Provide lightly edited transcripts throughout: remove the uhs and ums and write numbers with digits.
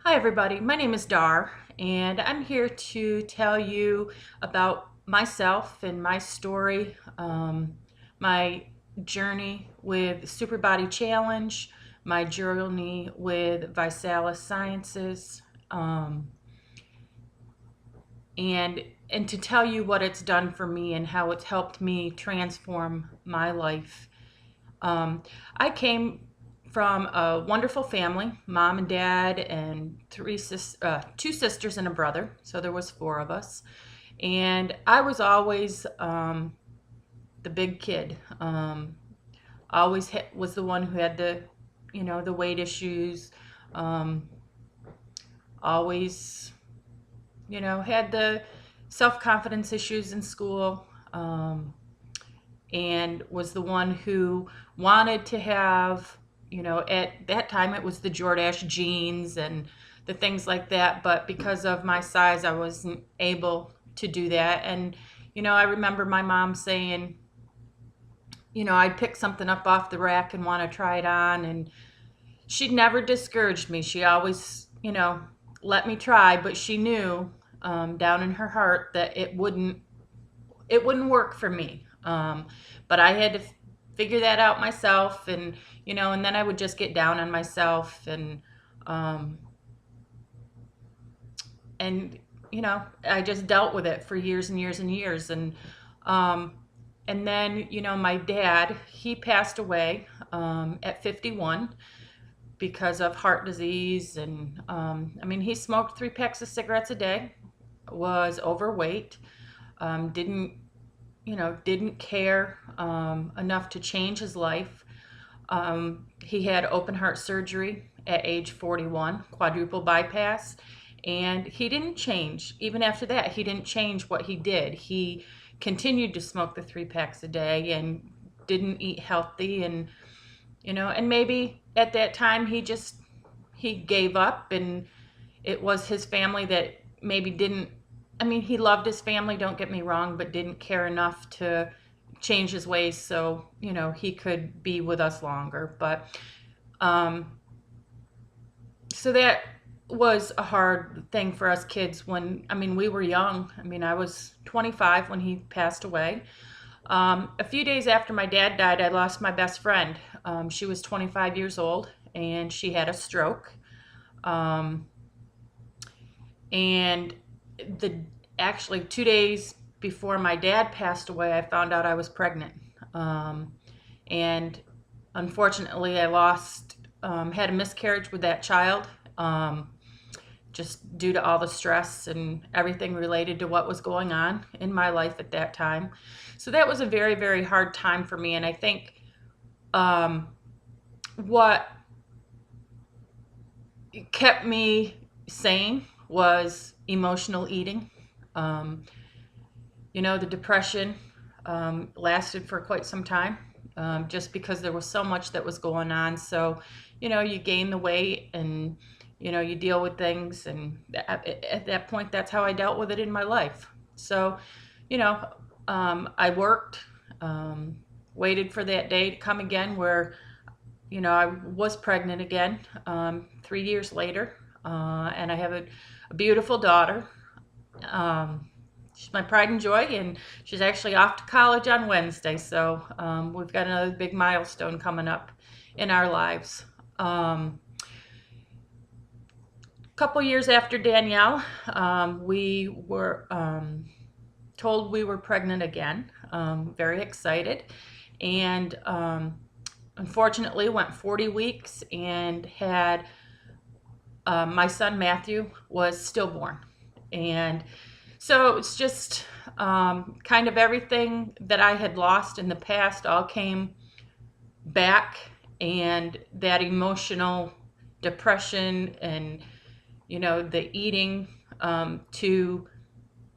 Hi, everybody. My name is Dar, and I'm here to tell you about myself and my story, my journey with Super Body Challenge, my journey with Visalis Sciences, um, and and to tell you what it's done for me and how it's helped me transform my life. Um, I came from a wonderful family, mom and dad, and two sisters and a brother. So there was four of us, and I was always the big kid. Was the one who had the weight issues. Um, always, had the self confidence issues in school. And was the one who wanted to have, at that time it was the Jordache jeans and the things like that. But because of my size, I wasn't able to do that. And, I remember my mom saying, I'd pick something up off the rack and want to try it on. And she'd never discouraged me. She always, let me try, but she knew down in her heart that it wouldn't work for me. But I had to figure that out myself, and then I would just get down on myself, um, and I just dealt with it for years and years and years, um, and then my dad, he passed away at 51 because of heart disease, and I mean, he smoked 3 packs of cigarettes a day, was overweight, didn't didn't care enough to change his life. He had open heart surgery at age 41, quadruple bypass, and he didn't change. Even after that, he didn't change what he did. He continued to smoke the 3 packs a day and didn't eat healthy, and maybe at that time he gave up, and it was his family that maybe didn't. I mean, he loved his family, don't get me wrong, but didn't care enough to change his ways so, he could be with us longer. But um, so that was a hard thing for us kids when, I mean, we were young. I mean, I was 25 when he passed away. A few days after my dad died, I lost my best friend. She was 25 years old and she had a stroke. Um, and the actually 2 days before my dad passed away, I found out I was pregnant. Um, and unfortunately, I had a miscarriage with that child, just due to all the stress and everything related to what was going on in my life at that time. So that was a very, very hard time for me. And I think um, what kept me sane was emotional eating. Um, the depression lasted for quite some time, just because there was so much that was going on. So, you gain the weight and, you deal with things. And at that point, that's how I dealt with it in my life. So, you know, I worked, um, waited for that day to come again where, I was pregnant again 3 years later. And I have a beautiful daughter. She's my pride and joy, and she's actually off to college on Wednesday. So we've got another big milestone coming up in our lives. A couple years after Danielle, we were told we were pregnant again. Very excited, and unfortunately went 40 weeks and had my son Matthew was stillborn, and so it's just kind of everything that I had lost in the past all came back, and that emotional depression and the eating to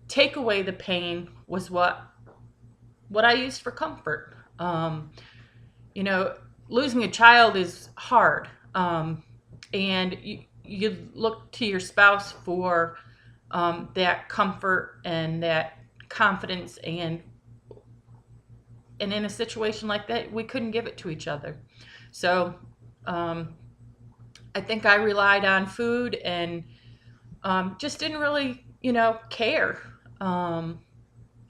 take away the pain was what I used for comfort. You know, Losing a child is hard, and you look to your spouse for that comfort and that confidence, and in a situation like that, we couldn't give it to each other. So um, I think I relied on food and just didn't really, care um,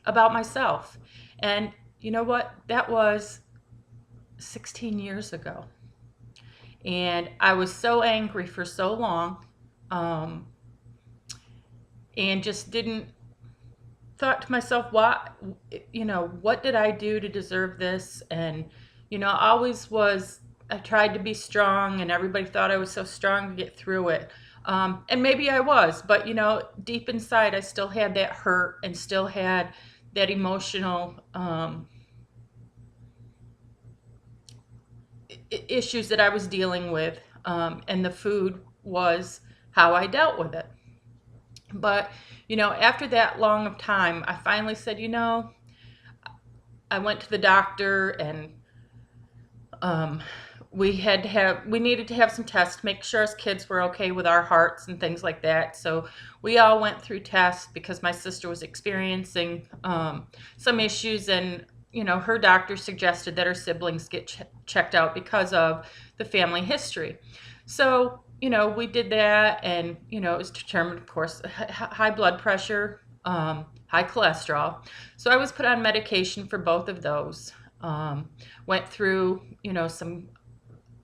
about myself. And you know what? That was 16 years ago. And I was so angry for so long, um, and just didn't thought to myself, what did I do to deserve this? And, always was, I tried to be strong, and everybody thought I was so strong to get through it. And maybe I was, but, deep inside, I still had that hurt and still had that emotional issues that I was dealing with. And the food was how I dealt with it. But, after that long of time, I finally said, I went to the doctor, and um, we needed to have some tests to make sure as kids were okay with our hearts and things like that. So we all went through tests because my sister was experiencing some issues, and her doctor suggested that her siblings get checked out because of the family history. So we did that, and it was determined, of course, high blood pressure, high cholesterol. So I was put on medication for both of those. Went through, some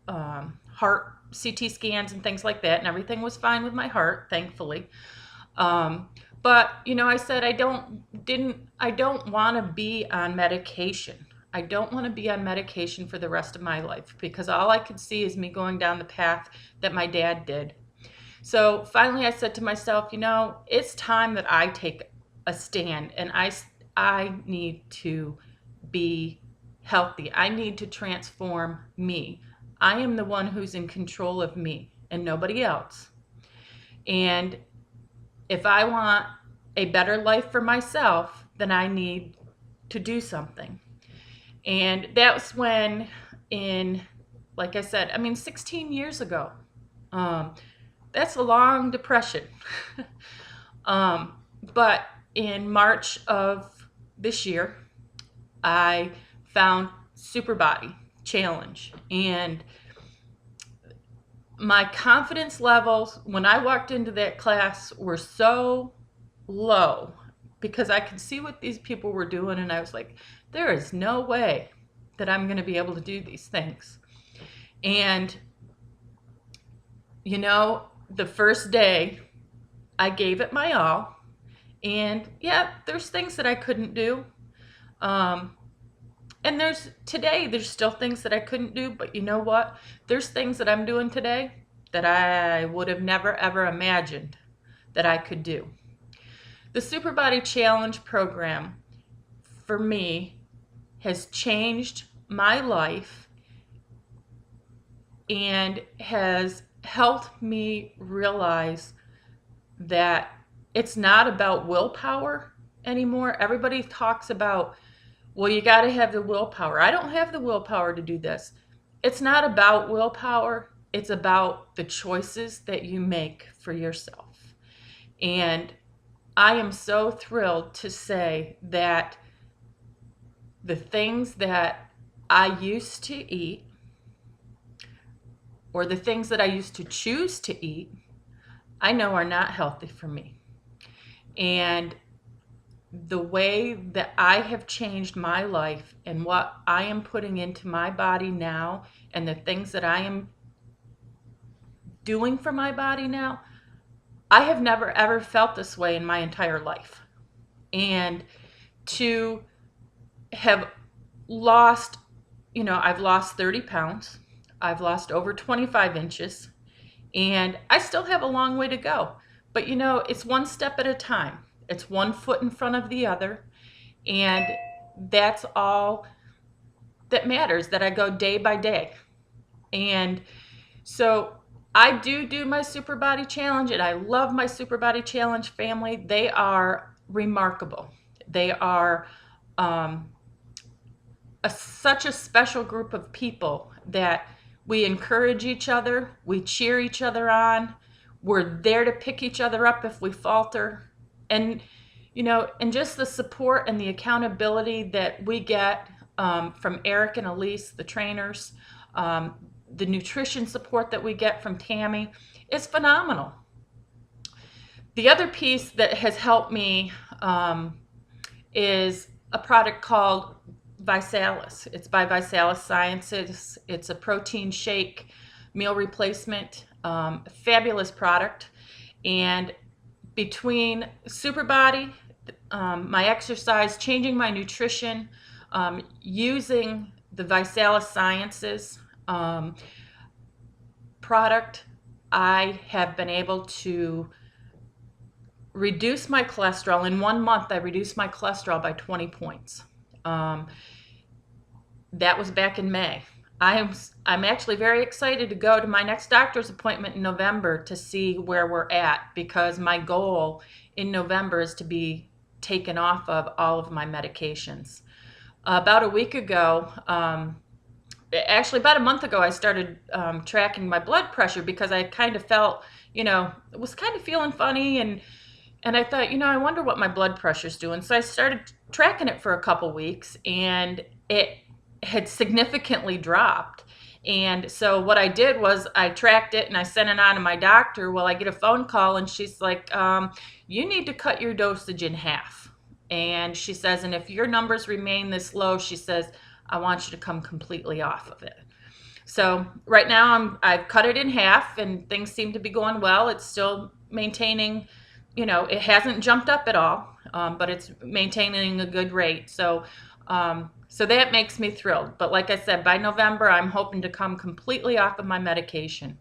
heart CT scans and things like that, and everything was fine with my heart, thankfully. But I said I don't want to be on medication. I don't want to be on medication for the rest of my life, because all I could see is me going down the path that my dad did. So finally I said to myself, it's time that I take a stand, and I need to be healthy. I need to transform me. I am the one who's in control of me and nobody else. And if I want a better life for myself, then I need to do something. And that's when, like I said, 16 years ago, that's a long depression. But in March of this year, I found SuperBody Challenge, and my confidence levels when I walked into that class were so low, because I could see what these people were doing, and I was like, there is no way that I'm going to be able to do these things. And the first day I gave it my all, and yeah, there's things that I couldn't do. And there's still things that I couldn't do, but you know what? There's things that I'm doing today that I would have never ever imagined that I could do. The SuperBody Challenge program for me has changed my life and has helped me realize that it's not about willpower anymore. Everybody talks about, well, you got to have the willpower. I don't have the willpower to do this. It's not about willpower. It's about the choices that you make for yourself. And I am so thrilled to say that the things that I used to eat, or the things that I used to choose to eat, I know are not healthy for me. And the way that I have changed my life and what I am putting into my body now, and the things that I am doing for my body now, I have never ever felt this way in my entire life. And to have lost, I've lost 30 pounds, I've lost over 25 inches, and I still have a long way to go. But it's one step at a time. It's one foot in front of the other. And that's all that matters, that I go day by day. And so I do my SuperBody Challenge, and I love my SuperBody Challenge family. They are remarkable. They are such a special group of people that we encourage each other, we cheer each other on, we're there to pick each other up if we falter. And and just the support and the accountability that we get from Eric and Elise, the trainers. the nutrition support that we get from Tammy is phenomenal. The other piece that has helped me is a product called Visalis. It's by Visalis Sciences. It's a protein shake meal replacement, fabulous product. And between SuperBody, my exercise, changing my nutrition, using the Visalis Sciences product, I have been able to reduce my cholesterol. In 1 month, I reduced my cholesterol by 20 points. That was back in May. I'm actually very excited to go to my next doctor's appointment in November to see where we're at, because my goal in November is to be taken off of all of my medications. About a week ago, actually about a month ago, I started tracking my blood pressure because I kind of felt, was kind of feeling funny, and I thought, I wonder what my blood pressure's doing. So I started tracking it for a couple weeks, and it had significantly dropped. And so what I did was I tracked it and I sent it on to my doctor. Well, I get a phone call and she's like, you need to cut your dosage in half. And she says, and if your numbers remain this low, she says, I want you to come completely off of it. So right now I've cut it in half and things seem to be going well. It's still maintaining, it hasn't jumped up at all, but it's maintaining a good rate. So that makes me thrilled. But like I said, by November, I'm hoping to come completely off of my medication.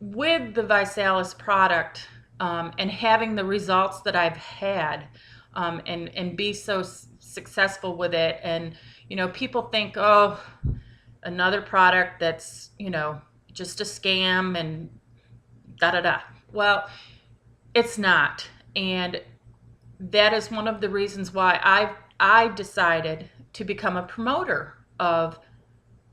With the Visalis product and having the results that I've had and be so successful with it, and, people think, oh, another product that's, just a scam and da-da-da. Well, it's not. And that is one of the reasons why I decided to become a promoter of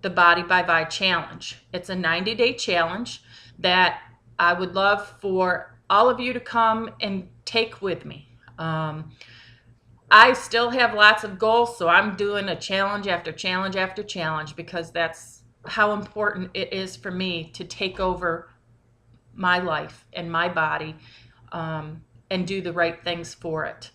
the Body by Vi Challenge. It's a 90-day challenge that I would love for all of you to come and take with me. I still have lots of goals, so I'm doing a challenge after challenge after challenge, because that's how important it is for me to take over my life and my body and do the right things for it.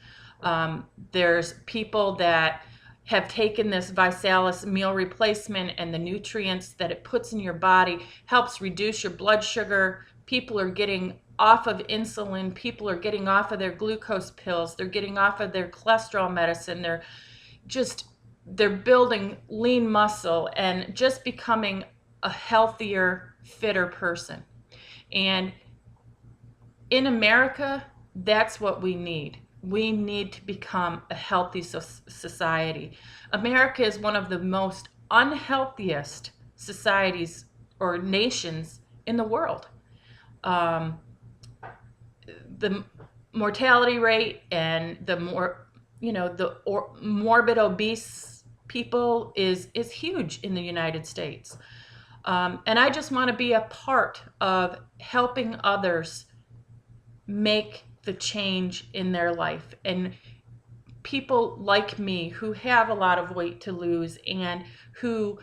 There's people that have taken this Visalis meal replacement, and the nutrients that it puts in your body helps reduce your blood sugar. People are getting off of insulin. People are getting off of their glucose pills. They're getting off of their cholesterol medicine. They're building lean muscle and just becoming a healthier, fitter person. And in America, that's what we need. We need to become a healthy society. America is one of the most unhealthiest societies or nations in the world. The mortality rate and the morbid obese people is huge in the United States. And I just want to be a part of helping others make the change in their life. And people like me who have a lot of weight to lose and who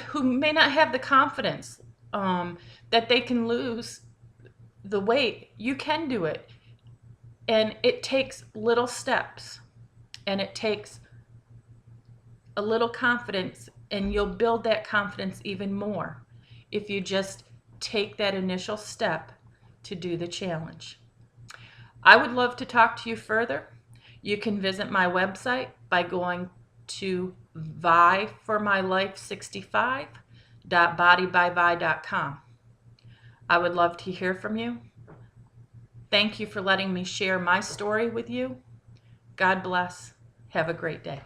who may not have the confidence that they can lose the weight. You can do it. And it takes little steps, and it takes a little confidence, and you'll build that confidence even more if you just take that initial step to do the challenge. I would love to talk to you further. You can visit my website by going to viformylife65.bodybyvi.com. I would love to hear from you. Thank you for letting me share my story with you. God bless. Have a great day.